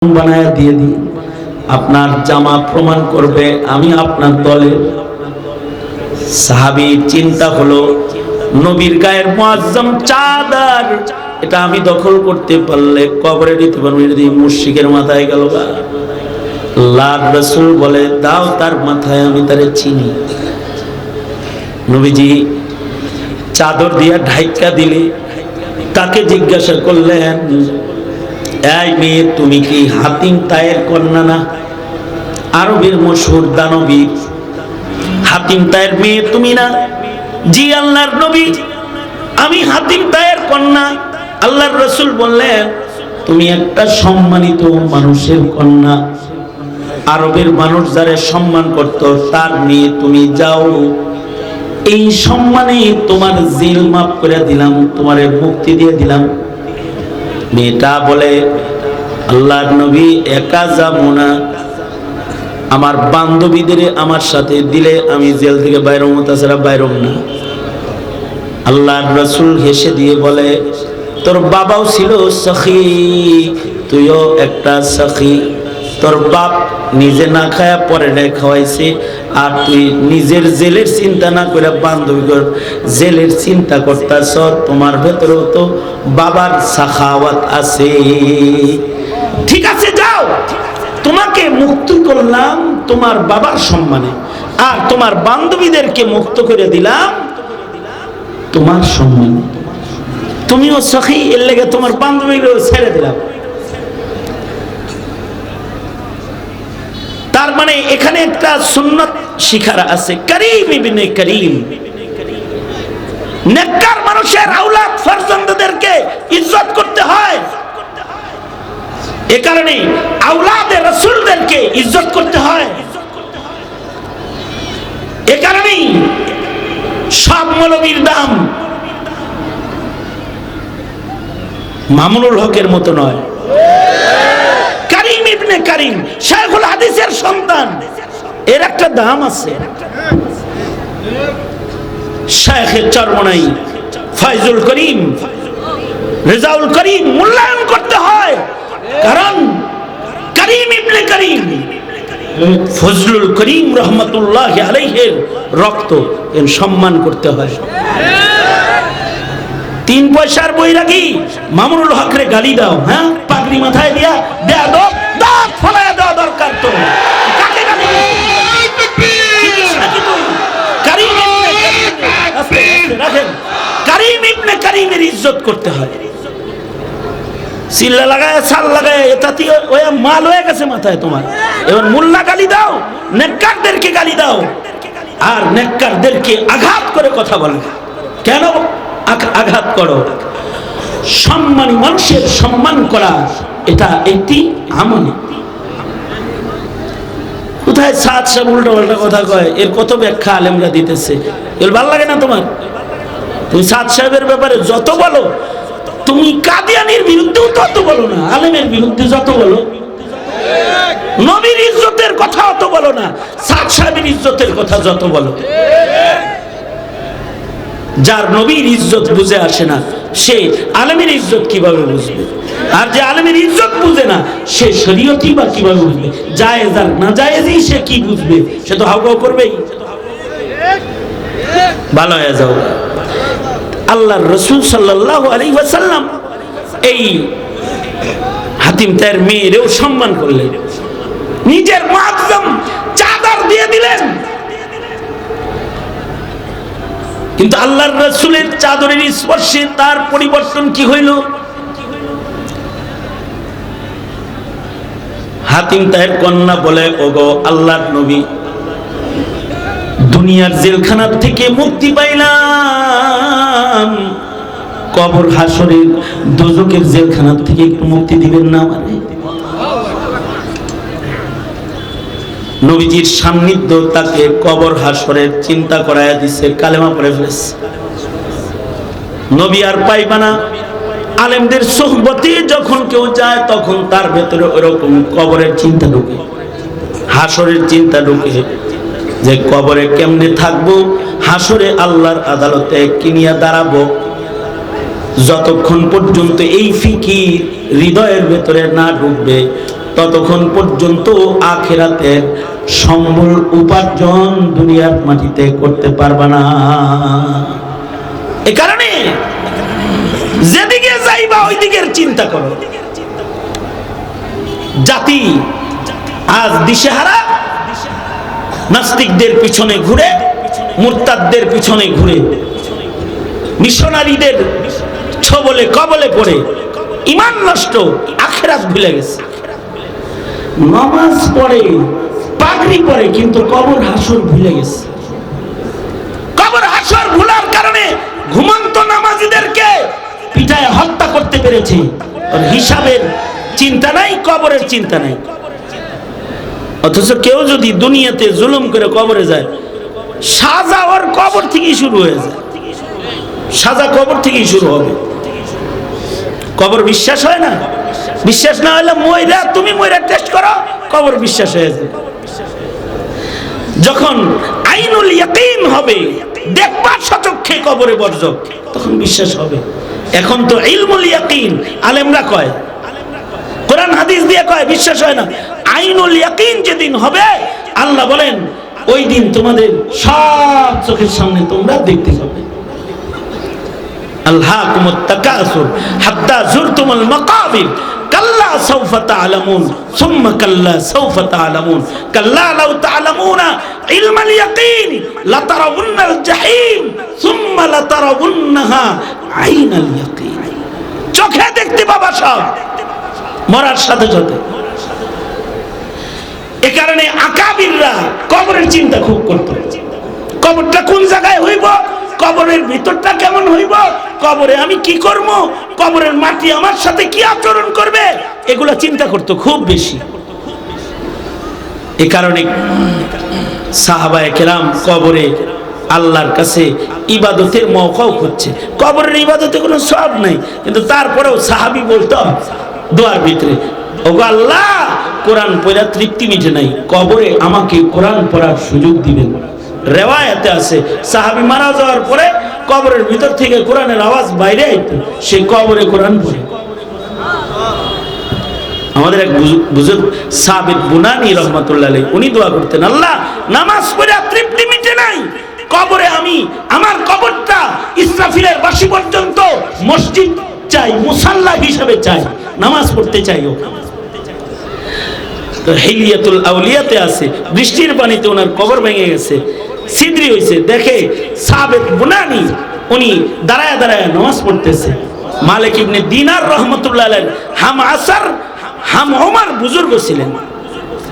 বানায় দিয়ে দিই, আপনার জামা প্রমাণ করবে আমি আপনার দলের। সাহাবীর চিন্তা হলো নবীর গায়ের মুআজ্জম চাদর এটা আমি দখল করতে পারলে কবরে দিতে পারবো, যদি মুশরিকের মাথায় গেল। আল্লাহর রাসূল বলে দাও তার মাথায়, আমি তারে চিনি। নবীজি চাদর দিয়া ঢাইকা দিলে তাকে জিজ্ঞাসা করলেন, এই মেয়ে তুমি কি হাতিম তায়ের কন্যা না? আরবের মশহুর দানবীর হাতিম তায়ের মেয়ে তুমি না? জি আল্লাহর নবী, আমি হাতিম তায়ের কন্যা। আল্লাহর রাসূল বললেন তুমি একটা সম্মানিত মানুষের কন্যা, আরবের মানুষ যারা সম্মান করত তার মেয়ে তুমি যাও, এই সম্মানে তোমার জিল মাফ করে দিলাম, তোমারে মুক্তি দিয়ে দিলাম। মেয়েটা বলে আল্লাহর নবী একা যাবো না, আমার বান্ধবীদের আমার সাথে দিলে আমি জেল থেকে বাইরে হবো, তাছাড়া বাইরে হবো না। আল্লাহর রাসূল হেসে দিয়ে বলে তোর বাবাও ছিল সখী, তুইও একটা সখী। তোর বাপ নিজে না খায়া পরে খাওয়াইছে, আর তুই নিজের জেলের চিন্তা না করে বান্ধবীর জেলের চিন্তা করতেছ। তোমার ভেতরেও তো বাবার সাখাওয়াত আছে। ঠিক আছে যাও, তোমাকে মুক্ত করলাম তোমার বাবার সম্মানে, আর তোমার বান্ধবীদেরকে মুক্ত করে দিলাম তোমার সম্মানে। তুমিও সখী, এর লেগে তোমার বান্ধবীকেও ছেড়ে দিলাম। তার মানে এখানে একটা সুন্নাত শিখার আছে, করিম ইবনে করিম। নেককার মানুষের আওলাদ ফরজন্দদেরকে ইজ্জত করতে হয়, এ কারণে আওলাদে রাসূলদেরকে ইজ্জত করতে হয়। এ কারণেই সব মৌলবীর দাম মামুনুল হকের মতো নয়। করিম ইবনে করিম শাইখুল হাদিসের সন্তান, এর একটা দাম আছে। শাইখের চরমনাই ফয়জুল করিম, রেজাউল করিম মূল্যায়ন করতে হয়, কারণ করিম ইবনে করিম ফজলুল করিম রহমতুল্লাহ আলাইহির রক্ত, এর সম্মান করতে হয়। 3 পয়সার বৈরাগী মামুনুল হকরে গালি দাও, হ্যাঁ পাগড়ি মাথায় দিয়া দেয়া দাও, দাঁত ফলায় দেওয়া দরকার। তো কাকে গালি করিম ইবনে করিমের ইজ্জত করতে হয়। চিল্লা লাগায় ছাল লাগায় এটাতে ওই মাল হয়ে গেছে মাথায় তোমার। এবার মোল্লা গালি দাও, নেককারদেরকে গালি দাও, আর নেককারদেরকে আঘাত করে কথা বলো। কেন আঘাত করো? সম্মানী মানুষের সম্মান করা এটা একটি আমল। কোথায় সাত সাহেব উল্টো পাল্টা কথা কয়, এর কত ব্যাখ্যা আলেমরা দিতেছে, এর ভালো লাগে না তোমার? তুমি সাত সাহেবের ব্যাপারে যত বলো, তুমি কাদিয়ানির বিরুদ্ধেও তত বলো না, আলেমের বিরুদ্ধে যত বলো, নবীর ইজ্জতের কথা অত বলো না, সাত সাহেবের ইজ্জতের কথা যত বলো। যার নবীর ইজ্জত বুঝে আসে না সে আলেমের ইজ্জত কিভাবে বুঝবে? আর যে আলেমের ইজ্জত বুঝে না সে শরীয়তই বা কিভাবে বুঝবে? জায়েজ আর না জায়েজই সে কি বুঝবে? সে তো হাওয়াও করবেই। ভালো হয়ে যাও। আল্লাহর রাসূল সাল্লাল্লাহু আলাইহি ওয়াসাল্লাম এই হাতিম তায়ের মেয়েরও সম্মান করলেন, নিজের মুআজ্জম চাদর দিয়ে দিলেন। কিন্তু আল্লাহর রাসূলের চাদরের স্পর্শে তার পরিবর্তন কি হইল? হাতিম তায়ের কন্যা বলে, ওগো আল্লাহর নবী, দুনিয়ার জেলখানা থেকে মুক্তি পাইলাম, কবর হাসরের দোজখের জেলখানা থেকে একটু মুক্তি দিবেন না আমারে? নবীজির সান্নিধ্য তাকে কবর হাসরের চিন্তা করায়া দিছে, কালেমা পড়ে ফেলেছে। নবী আর পাইবা না। আলেমদের সোহবতে যখন কেউ যায় তখন তার ভেতরে ওরকম কবরের চিন্তা ঢুকে, হাসরের চিন্তা ঢুকে, যে কবরে কেমনে থাকবো, হাসরে আল্লাহর আদালতে কিনিয়া দাঁড়াবো। যতক্ষণ পর্যন্ত এই ফিকির হৃদয়ের ভেতরে না ঢুকবে ততক্ষণ পর্যন্ত আখিরাতের সম্বল উপার্জন দুনিয়ার মাটিতে করতে পারবা না। এ কারণে যেদিকে যাইবা ওই দিকের চিন্তা করো। জাতি আজ দিশেহারা, নাস্তিকদের পিছনে ঘুরে, মুরতাদদের পিছনে ঘুরে, মিশনারিদের ছবলে কবলে পড়ে ঈমান নষ্ট, আখিরাত ভুলে গেছে। নামাজ পড়ে, পাগড়ি পড়ে, কিন্তু কবর হাসর ভুলে গেছে। কবর হাসর ভুলার কারণে ঘুমন্ত নামাজীদেরকে পিটায় হত্যা করতে পেরেছে। হিসাবের চিন্তা নাই, কবরের চিন্তা নাই। অথচ কেউ যদি দুনিয়াতে জুলুম করে কবরে যায়, সাজা ওর কবর থেকেই শুরু হয়ে যায়। সাজা কবর থেকেই শুরু হবে। কবর বিশ্বাস হয় না? বিশ্বাস না হলে তুমি ময়রা টেস্ট করো, কবর বিশ্বাস হয়ে যায়। যখন আইনুল ইয়াকিন হবে, দেখবা সচক্ষে কবরে বর্জক, তখন বিশ্বাস হবে। এখন তো ইলমুল ইয়াকিন আলেমরা কয়, কোরআন হাদিস দিয়ে কয়, বিশ্বাস হয় না। আইনুল ইয়াকিন যেদিন হবে, আল্লাহ বলেন ওই দিন তোমাদের সব চোখের সামনে তোমরা দেখতে পাবে। আলহাকুমুত তাকাসুর হাত্তা যুরতুমুল মাকাবির কাল্লা সাউফা তা'লামুন সুম্মা কাল্লা সাউফা তা'লামুন কাল্লা লাউ তা'লামুনা ইলমাল ইয়াকিন লাতারাউন্নাল জাহিম সুম্মা লাতারাউন্নাহা আইনাল ইয়াকিন। চোখে দেখতে পাবা সব, মরার সাথে সাথে। এ কারণে আকাবিররা কবরের চিন্তা খুব করত। কবরটা কোন জায়গায় হইব, কবরের ভিতরটা কেমন হইব, কবরে আমি কি করব, কবরের মাটি আমার সাথে কি আচরণ করবে, এগুলা চিন্তা করতো খুব বেশি। এ কারণে সাহাবায়ে কেরাম কবরে আল্লাহর কাছে ইবাদতের মওকাও হচ্ছে। কবরের ইবাদতে কোনো সওয়াব নাই, কিন্তু তারপরেও সাহাবী বলতো দোয়ার ভিতরে, ওগো আল্লাহ, কোরআন পড়া তৃপ্তি মিটে নাই, কবরে আমাকে কোরআন পড়ার সুযোগ দিবেন। রেওয়ায়াতে আছে সাহাবী মারা যাওয়ার পরে কবরের ভিতর থেকে কোরআনের আওয়াজ বাইরে আইতো, সে কবরে কোরআন পড়ে। আমাদের এক বুজুর্গ সাবিত বুনানি রহমাতুল্লাহ আলাইহি, উনি দোয়া করতেন, আল্লাহ, নামাজ পড়া তৃপ্তি মিটে নাই, কবরে আমি আমার কবরটা ইসরাফিলের বাঁশি পর্যন্ত মসজিদ চাই, মুসাল্লা হিসেবে চাই, নামাজ পড়তে চাই। তো হিলিয়াতুল আউলিয়াতে আছে, বৃষ্টির পানিতে ওনার কবর ভেঙে গেছে, ছিদ্রি হয়েছে, দেখে সাবিত বুনানি উনি দাঁড়ায় দাঁড়ায় নামাজ পড়তেছে। মালিক ইবনে দিনার রহমাতুল্লাহ আলাইহি হাম আসর হাম ওমর বুজুর্গ ছিলেন,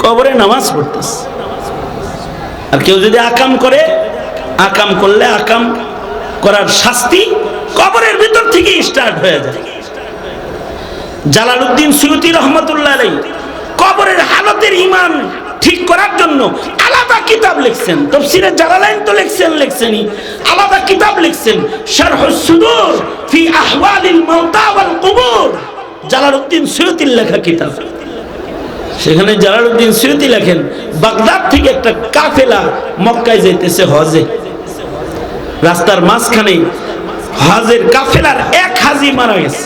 কবরে নামাজ পড়তেছে। আর কেউ যদি আকাম করে, আকাম করলে আকাম করার শাস্তি কবরের ভিতর থেকে স্টার্ট হয়ে যায়। জালালউদ্দিন সুয়ুতী রহমাতুল্লাহ আলাইহি কবরের হালতের ঈমান ঠিক করার জন্য আলাদা কিতাব লিখছেন। তাফসীরে জালালাইন তো লিখছেনই, আলাদা কিতাব লিখছেন, শারহুস সুদূর ফি আহওয়ালিল মাউতা ওয়াল কুবুর, জালালউদ্দিন সুয়ুতীর লেখা কিতাব। সেখানে জালালউদ্দিন সুয়ুতী লেখেন, বাগদাদ থেকে একটা কাফেলা মক্কায় যাইতেছে হজে, রাস্তার মাঝখানে হজের কাফেলার এক হাজী মারা গেছে।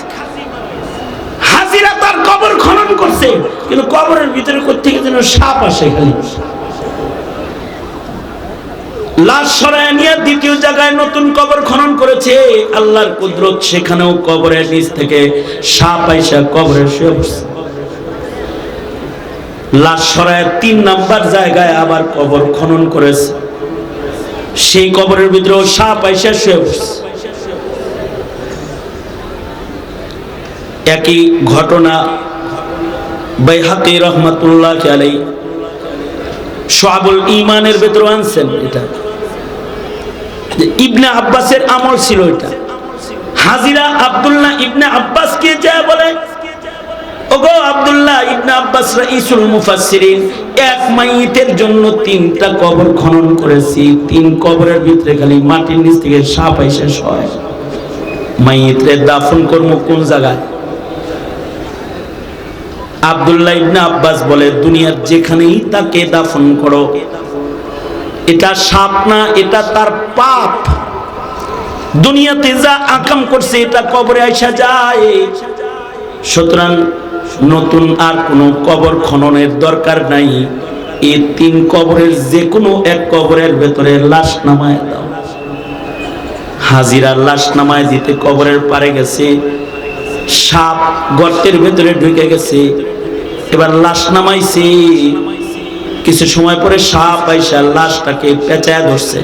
হাজিরা তার কবর খনন করছে, কিন্তু কবরের ভিতরে কোত্থেকে যেন সাপ আসে, খালি লাশ সরায় নিয়ে দ্বিতীয় জায়গায় নতুন কবর খনন করেছে। আল্লাহর কুদরত, সেখানেও কবরের নিচ থেকে সাপ আইসা কবরে শুয়ে বসছে। লাশ সরায় 3 নাম্বার জায়গায় আবার কবর খনন করেছে, সেই কবরের ভিতরেও সাপ আইসা শুয়ে বসছে। একই ঘটনা বাইহাকি রহমাতুল্লাহ আলাইহি শুআবুল ঈমানের ভিতরে আনছেন। এটা যে ইবনে আব্বাসের আমল ছিল। এটা হাজিরা আব্দুল্লাহ ইবনে আব্বাসকে যা বলে, ওগো আব্দুল্লাহ ইবনে আব্বাস রাইসুল মুফাসসিরিন, এক মাইয়িতের জন্য 3টা কবর খনন করেছি, 3 কবরের ভিতরে খালি মাটির নিচ থেকে সাপ আইসা শোয়। মাইয়িতরে দাফন করব কোন জায়গায়? আব্দুল্লাহ ইবনে আব্বাস বলে, দুনিয়ার যেখানেই তাকে দাফন করো, এটা সাপ না, এটা তার পাপ। দুনিয়াতে যা আকাম করছে এটা কবরে আইসা যায়। সুতরাং নতুন আর কোনো কবর খননের দরকার নাই। এই 3 কবরের যে কোনো এক কবরের ভেতরে লাশ নামায় দাও। হাজিরা লাশ নামায় দিতে কবরের পারে গেছে, সাপ গর্তের ভেতরে ঢুকে গেছে। এবার লাশ নামাইছে, কিছু সময় পরে সাপ আইসা লাশটাকে পেঁচায় ধরছে।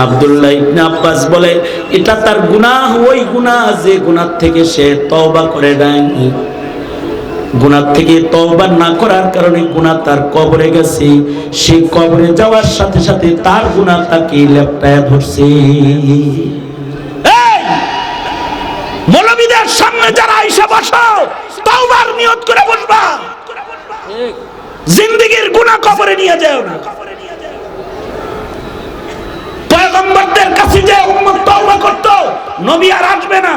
আব্দুল্লাহ ইবনে আব্বাস বলে, এটা তার গুনাহ, ওই গুনাহ যে গুনাহ থেকে সে তওবা করে নাই। গুনাহ থেকে তওবা না করার কারণে গুনাহ তার কবরে গেছে। সেই কবরে যাওয়ার সাথে সাথে তার গুনাহ তাকে লেপটায় ধরছে। এই মৌলবীদের সামনে যারা আইসা বসো, তওবার নিয়ত করে বসবা। জিন্দেগীর গুনাহ কবরে নিয়ে যাও না। পয়গম্বরদের কাছে যে উম্মত তওবা করত, নবী আর আসবে না,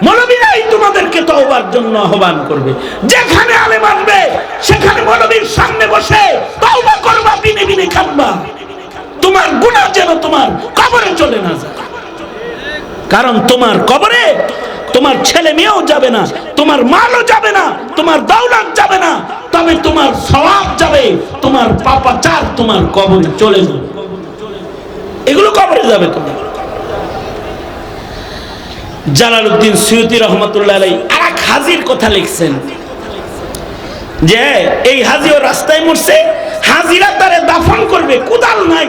মৌলবীরাই তোমাদেরকে তওবার জন্য আহ্বান করবে। যেখানে আলেম আসবে সেখানে মৌলবীর সামনে বসে তওবা করবা, বিনে বিনে কাঁদবা। তোমার গুনাহ যেন তোমার কবরে চলে না যায়। কারণ তোমার কবরে তোমার ছেলে মেয়েও যাবে না, তোমার মালও যাবে না, তোমার দৌলত যাবে না, তবে তোমার সওয়াব যাবে, তোমার পাপাচার তোমার কবরে চলে যাবে। এগুলো কবরে যাবে তোমার। জালালউদ্দিন সুয়ুতী রহমাতুল্লাহ আলাইহি আরেক হাজীর কথা লিখছেন যে এই হাজীও রাস্তায় মরছে, হাজিরা তারে দাফন করবে, কোদাল নাই।